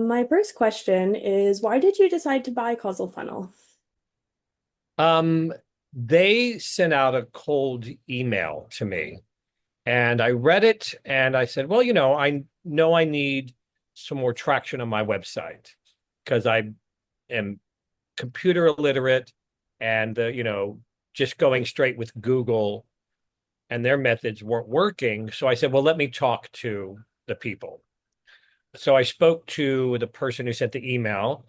My first question is, why did you decide to buy CausalFunnel? Um, they sent out a cold email to me and I read it and I said, well, I know I need some more traction on my website because I am computer illiterate and just going straight with Google and their methods weren't working. So I said, well, let me talk to the people. So I spoke to the person who sent the email,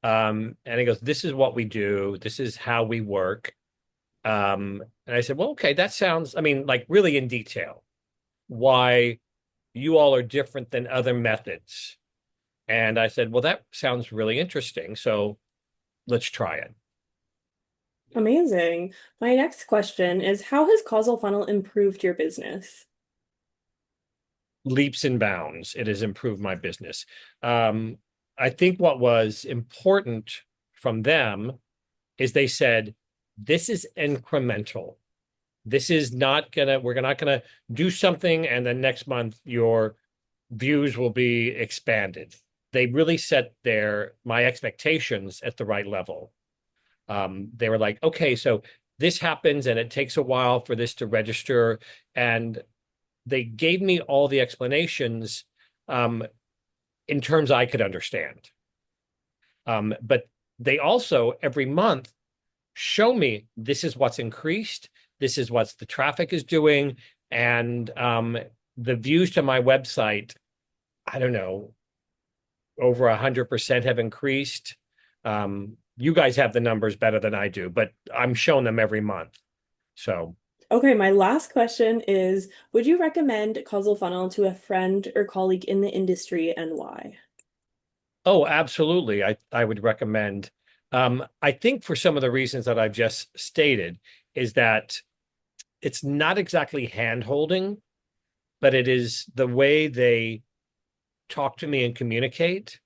and he goes, this is what we do. This is how we work. And I said, well, okay, that sounds, I mean, like really in detail, why you all are different than other methods. And I said, well, that sounds really interesting. So let's try it. Amazing. My next question is, how has CausalFunnel improved your business? Leaps and bounds. It has improved my business. Um, I think what was important from them is they said, this is incremental. This is not gonna, we're not gonna do something and then next month your views will be expanded. They really set my expectations at the right level. They were like, okay, so this happens and it takes a while for this to register. And they gave me all the explanations um, in terms I could understand. But they also every month show me this is what's increased, this is what the traffic is doing, and the views to my website, I don't know, over 100% have increased. You guys have the numbers better than I do, but I'm showing them every month. So, Okay, my last question is, would you recommend CausalFunnel to a friend or colleague in the industry and why? oh, absolutely. I would recommend. I think for some of the reasons that I've just stated is that it's not exactly hand holding, but it is the way they talk to me and communicate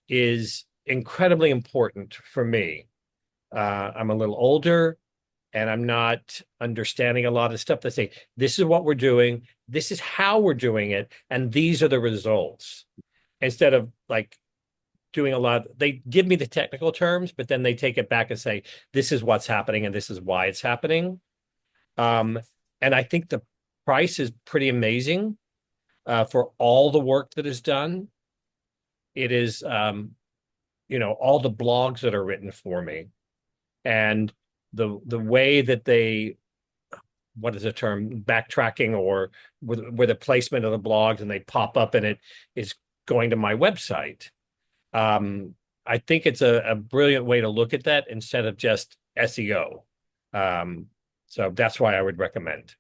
is incredibly important for me. I'm a little older and I'm not understanding a lot of stuff. They say, this is what we're doing, this is how we're doing it, and these are the results. Instead of like doing a lot, they give me the technical terms, but then they take it back and say, this is what's happening and this is why it's happening. Um, and I think the price is pretty amazing for all the work that is done. It is, all the blogs that are written for me and the way that they, what is the term, backtracking or where the placement of the blogs and they pop up and it is going to my website. Um, I think it's a brilliant way to look at that instead of just SEO. So that's why I would recommend.